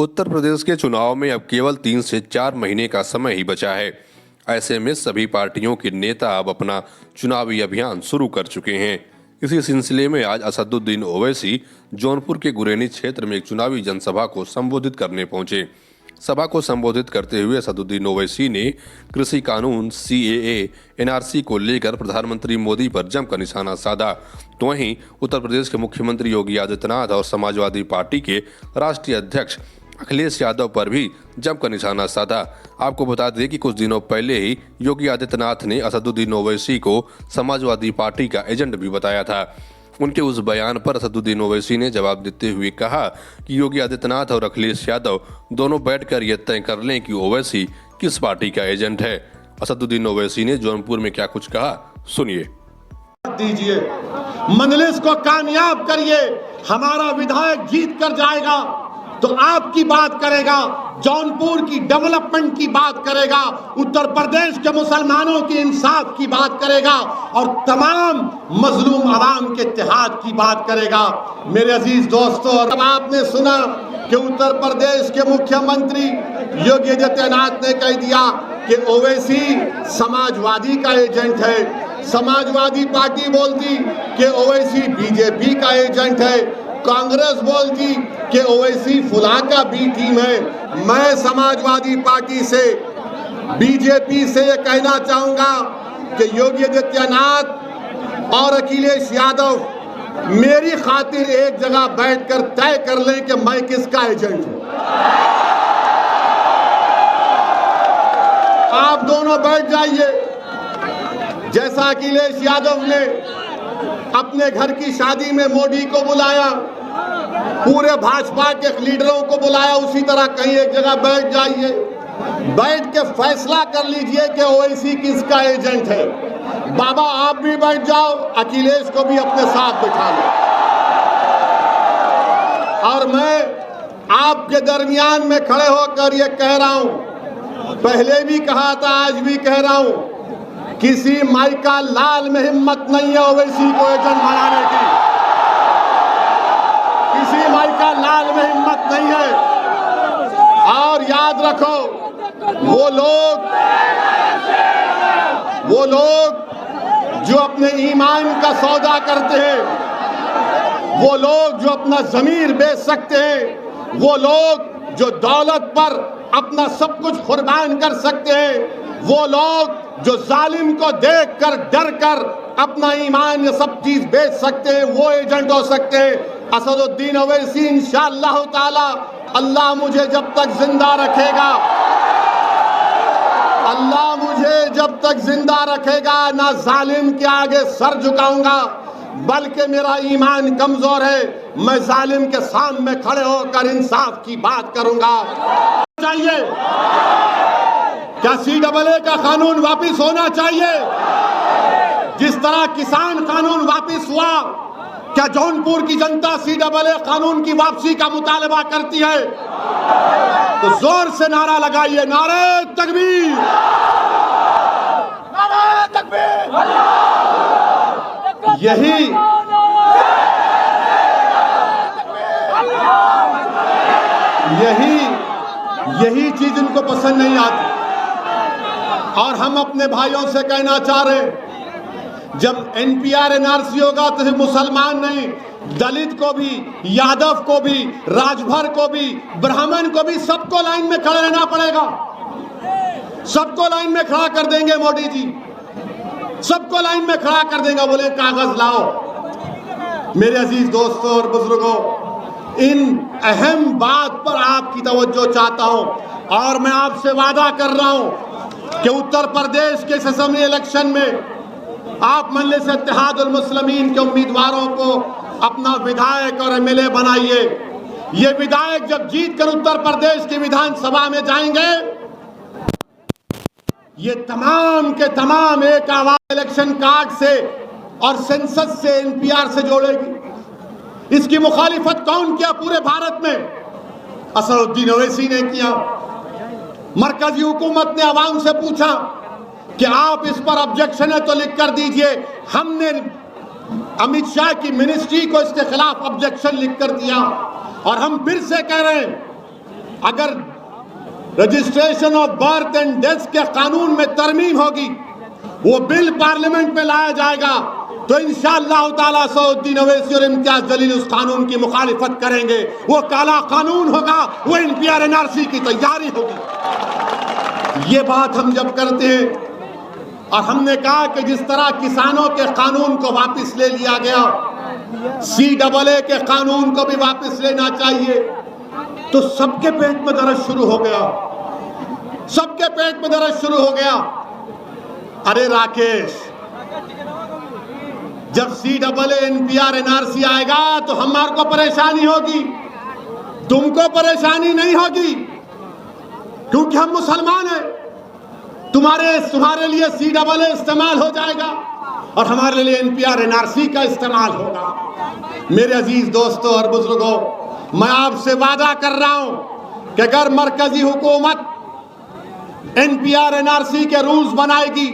उत्तर प्रदेश के चुनाव में अब केवल 3 से 4 महीने का समय ही बचा है। ऐसे में सभी पार्टियों के नेता अब अपना चुनावी अभियान शुरू कर चुके हैं। इसी सिलसिले में आज असदुद्दीन ओवैसी जौनपुर के गुरेनी क्षेत्र में एक चुनावी जनसभा को संबोधित करने पहुंचे। सभा को संबोधित करते हुए असदुद्दीन ओवैसी ने कृषि कानून CAA NRC को लेकर प्रधानमंत्री मोदी पर जमकर निशाना साधा। तो वहीं उत्तर प्रदेश के मुख्यमंत्री योगी आदित्यनाथ और समाजवादी पार्टी के राष्ट्रीय अध्यक्ष अखिलेश यादव पर भी जमकर निशाना साधा। आपको बता दें कि कुछ दिनों पहले ही योगी आदित्यनाथ ने असदुद्दीन ओवैसी को समाजवादी पार्टी का एजेंट भी बताया था। उनके उस बयान पर असदुद्दीन ओवैसी ने जवाब देते हुए कहा कि योगी आदित्यनाथ और अखिलेश यादव दोनों बैठकर यह तय कर लें कि ओवैसी किस पार्टी का एजेंट है। असदुद्दीन ओवैसी ने जौनपुर में क्या कुछ कहा, सुनिए। दीजिए, मजलिस को कामयाब करिए। हमारा विधायक जीत कर जाएगा तो आपकी बात करेगा, जौनपुर की डेवलपमेंट की बात करेगा, उत्तर प्रदेश के मुसलमानों की इंसाफ की बात करेगा और तमाम मजलूम आवाम के इत्तेहाद की बात करेगा। मेरे अजीज दोस्तों, और अब आपने सुना कि उत्तर प्रदेश के मुख्यमंत्री योगी आदित्यनाथ ने कह दिया कि ओवैसी समाजवादी का एजेंट है। समाजवादी पार्टी बोलती कि ओवैसी बीजेपी का एजेंट है। कांग्रेस बोलती कि ओवैसी फुला का बी टीम है। मैं समाजवादी पार्टी से, बीजेपी से ये कहना चाहूंगा कि योगी आदित्यनाथ और अखिलेश यादव मेरी खातिर एक जगह बैठकर तय कर लें कि मैं किसका एजेंट हूं। आप दोनों बैठ जाइए। जैसा अखिलेश यादव ने अपने घर की शादी में मोदी को बुलाया, पूरे भाजपा के लीडरों को बुलाया, उसी तरह कहीं एक जगह बैठ जाइए, बैठ के फैसला कर लीजिए कि ओवैसी किसका एजेंट है। बाबा आप भी बैठ जाओ, अखिलेश को भी अपने साथ बिठा लो। और मैं आपके दरमियान में खड़े होकर ये कह रहा हूं, पहले भी कहा था, आज भी कह रहा हूं, किसी माइका लाल में हिम्मत नहीं है ओवैसी को एजेंट बनाने की। किसी माइका लाल में हिम्मत नहीं है। और याद रखो, वो लोग जो अपने ईमान का सौदा करते हैं, वो लोग जो अपना ज़मीर बेच सकते हैं, वो लोग जो दौलत पर अपना सब कुछ कुर्बान कर सकते हैं, वो लोग जो जालिम को देखकर डरकर अपना ईमान ये सब चीज बेच सकते हैं, वो एजेंट हो सकते हैं। असदुद्दीन ओवैसी इंशाअल्लाह ताला, अल्लाह मुझे जब तक जिंदा रखेगा, अल्लाह मुझे जब तक जिंदा रखेगा, ना जालिम के आगे सर झुकाऊंगा, बल्कि मेरा ईमान कमजोर है। मैं जालिम के सामने खड़े होकर इंसाफ की बात करूंगा। चाहिए क्या CAA का कानून वापिस होना चाहिए? जिस तरह किसान कानून वापिस हुआ, क्या जौनपुर की जनता CAA कानून की वापसी का मुतालबा करती है? तो जोर से नारा लगाइए, नारे तकबीर, नारे तकबीर। यही चीज इनको पसंद नहीं आती। और हम अपने भाइयों से कहना चाह रहे हैं, जब NPR NRC होगा तो सिर्फ मुसलमान नहीं, दलित को भी, यादव को भी, राजभर को भी, ब्राह्मण को भी, सबको लाइन में खड़े रहना पड़ेगा। सबको लाइन में खड़ा कर देंगे मोदी जी, सबको लाइन में खड़ा कर देंगे। बोले कागज लाओ। मेरे अजीज दोस्तों और बुजुर्गों, इन अहम बात पर आपकी तवज्जो चाहता हूं और मैं आपसे वादा कर रहा हूं कि उत्तर प्रदेश के असेंबली इलेक्शन में आप मजलिस इत्तेहादुल मुस्लिमीन के उम्मीदवारों को अपना विधायक और MLA बनाइए। ये विधायक जब जीत कर उत्तर प्रदेश की विधानसभा में जाएंगे, ये तमाम के तमाम एक आवाज इलेक्शन कार्ड से और सेंसस से, NPR से जोड़ेगी। इसकी मुखालिफत कौन किया पूरे भारत में? असदुद्दीन ओवैसी ने किया। मरकजी हुकूमत ने आवाम से पूछा कि आप इस पर ऑब्जेक्शन है तो लिख कर दीजिए। हमने अमित शाह की मिनिस्ट्री को इसके खिलाफ ऑब्जेक्शन लिख कर दिया। और हम फिर से कह रहे हैं अगर registration of birth and death के कानून में तरमीम होगी, वो बिल पार्लियामेंट में लाया जाएगा, तो इंशाअल्लाह ताला सऊद्दीन ओवैसी और इम्तियाज जलील उस कानून की मुखालिफत करेंगे। वो काला कानून होगा, वो एनपीआर एनआरसी की तैयारी होगी। ये बात हम जब करते हैं, और हमने कहा कि जिस तरह किसानों के कानून को वापस ले लिया गया, CAA के कानून को भी वापस लेना चाहिए, तो सबके पेट में दर्द शुरू हो गया, सबके पेट में दर्द शुरू हो गया। अरे राकेश, जब CAA एनपीआर एनआरसी आएगा तो हमारे को परेशानी होगी, तुमको परेशानी नहीं होगी, क्योंकि हम मुसलमान हैं। तुम्हारे लिए CAA इस्तेमाल हो जाएगा और हमारे लिए एनपीआर एनआरसी का इस्तेमाल होगा। मेरे अजीज दोस्तों और बुजुर्गों, मैं आपसे वादा कर रहा हूं कि अगर मरकजी हुकूमत एनपीआर एनआरसी के रूल्स बनाएगी,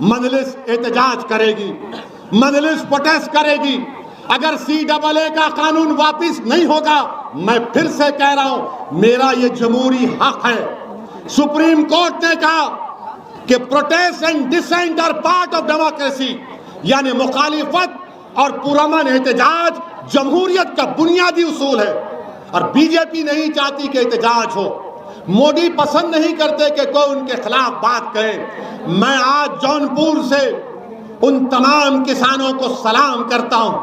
मजलिस एहतजाज करेगी, मजलिस प्रोटेस्ट करेगी। अगर CAA का कानून वापस नहीं होगा, मैं फिर से कह रहा हूं, मेरा ये जमहूरी हक है। सुप्रीम कोर्ट ने कहा कि protest and dissent are part of democracy, यानी मुखालिफत और पुरअमन एहतजाज जमहूरियत का बुनियादी उसूल है। और बीजेपी नहीं चाहती कि एहतजाज हो, मोदी पसंद नहीं करते कि कोई उनके खिलाफ बात कहे। मैं आज जौनपुर से उन तमाम किसानों को सलाम करता हूं,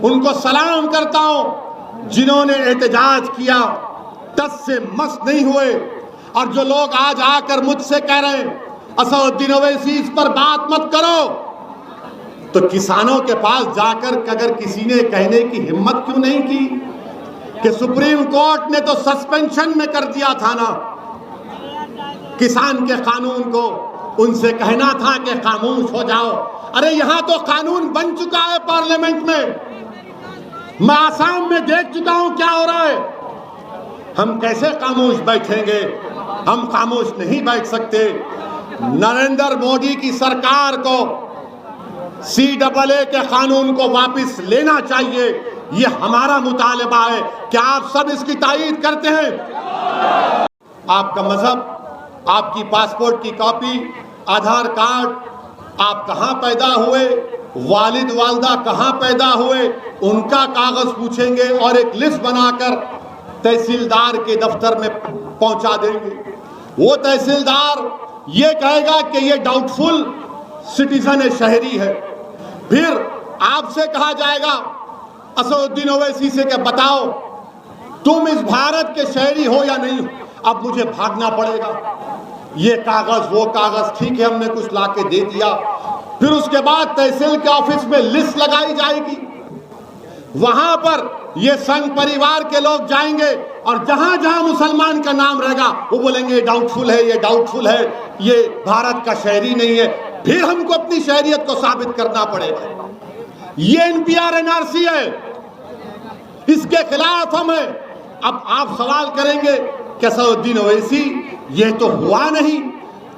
उनको सलाम करता हूं जिन्होंने एहतजाज किया, टस से मस नहीं हुए। और जो लोग आज आकर मुझसे कह रहे हैं असदुद्दीन ओवैसी इस पर बात मत करो, तो किसानों के पास जाकर अगर किसी ने कहने की हिम्मत क्यों नहीं की कि सुप्रीम कोर्ट ने तो सस्पेंशन में कर दिया था ना किसान के कानून को, उनसे कहना था कि खामोश हो जाओ। अरे यहां तो कानून बन चुका है पार्लियामेंट में, मैं आसाम में देख चुका हूं क्या हो रहा है। हम कैसे खामोश बैठेंगे? हम खामोश नहीं बैठ सकते। नरेंद्र मोदी की सरकार को CAA के कानून को वापस लेना चाहिए, ये हमारा मुतालबा है। क्या आप सब इसकी तायीद करते हैं? आपका मजहब, आपकी पासपोर्ट की कॉपी, आधार कार्ड, आप कहाँ पैदा हुए, वालिद वालदा कहाँ पैदा हुए, उनका कागज पूछेंगे और एक लिस्ट बनाकर तहसीलदार के दफ्तर में पहुंचा देंगे। वो तहसीलदार ये कहेगा कि ये डाउटफुल सिटीजन है, शहरी है। फिर आपसे कहा जाएगा असदुद्दीन ओवैसी से कि बताओ तुम इस भारत के शहरी हो या नहीं हो। अब मुझे भागना पड़ेगा, ये कागज वो कागज, ठीक है हमने कुछ लाके दे दिया। फिर उसके बाद तहसील के ऑफिस में लिस्ट लगाई जाएगी, वहां पर ये संघ परिवार के लोग जाएंगे और जहां जहां मुसलमान का नाम रहेगा वो बोलेंगे ये डाउटफुल है, ये डाउटफुल है, ये भारत का शहरी नहीं है। फिर हमको अपनी शहरियत को साबित करना पड़ेगा। ये एनपीआर एनआरसी है, इसके खिलाफ हम हैं। अब आप सवाल करेंगे कि असदुद्दीन ओवैसी ये तो हुआ नहीं,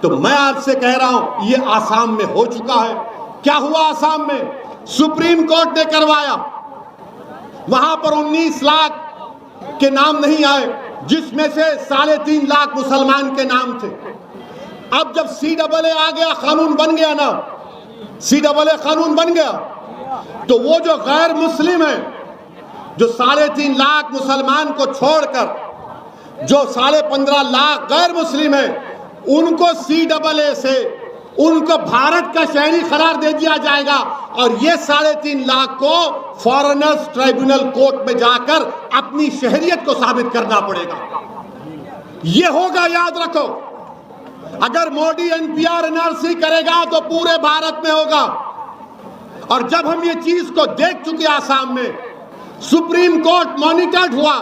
तो मैं आपसे कह रहा हूं ये आसाम में हो चुका है। क्या हुआ आसाम में? सुप्रीम कोर्ट ने करवाया, वहां पर 19 लाख के नाम नहीं आए, जिसमें से 3.5 लाख मुसलमान के नाम थे। अब जब CAA आ गया, कानून बन गया ना, CAA कानून बन गया, तो वो जो गैर मुस्लिम है, जो 3.5 लाख मुसलमान को छोड़कर जो 15.5 लाख गैर मुस्लिम है, उनको CAA से उनको भारत का शहरी करार दे दिया जाएगा और ये 3.5 लाख को फॉरेनर्स ट्राइब्यूनल कोर्ट में जाकर अपनी शहरियत को साबित करना पड़ेगा। ये होगा, याद रखो। अगर मोदी एनपीआर एनआरसी करेगा तो पूरे भारत में होगा। और जब हम ये चीज को देख चुके आसाम में, सुप्रीम कोर्ट मॉनिटर्ड हुआ,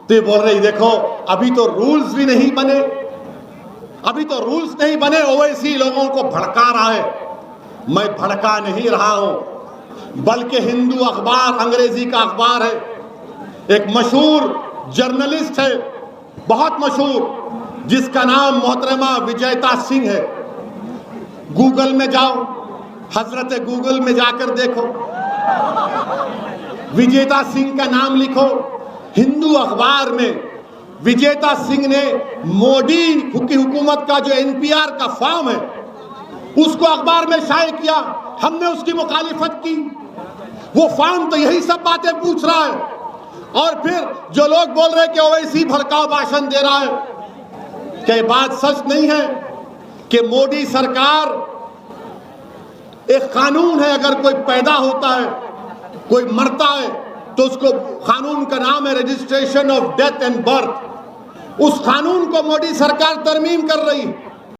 तो ये बोल रही देखो अभी तो रूल्स भी नहीं बने, अभी तो रूल्स नहीं बने, ओवैसी लोगों को भड़का रहा है। मैं भड़का नहीं रहा हूं, बल्कि हिंदू अखबार, अंग्रेजी का अखबार है, एक मशहूर जर्नलिस्ट है, बहुत मशहूर, जिसका नाम मोहतरमा विजयता सिंह है। गूगल में जाओ, हजरत गूगल में जाकर देखो, विजयता सिंह का नाम लिखो, हिंदू अखबार में विजेता सिंह ने मोदी की हुकूमत का जो एनपीआर का फॉर्म है उसको अखबार में शाये किया, हमने उसकी मुखालिफत की। वो फॉर्म तो यही सब बातें पूछ रहा है और फिर जो लोग बोल रहे हैं कि ओवैसी भड़काऊ भाषण दे रहा है, क्या ये बात सच नहीं है कि मोदी सरकार एक कानून है, अगर कोई पैदा होता है, कोई मरता है तो उसको कानून का नाम है registration of death and birth. उस कानून को मोदी सरकार तरमीम कर रही है।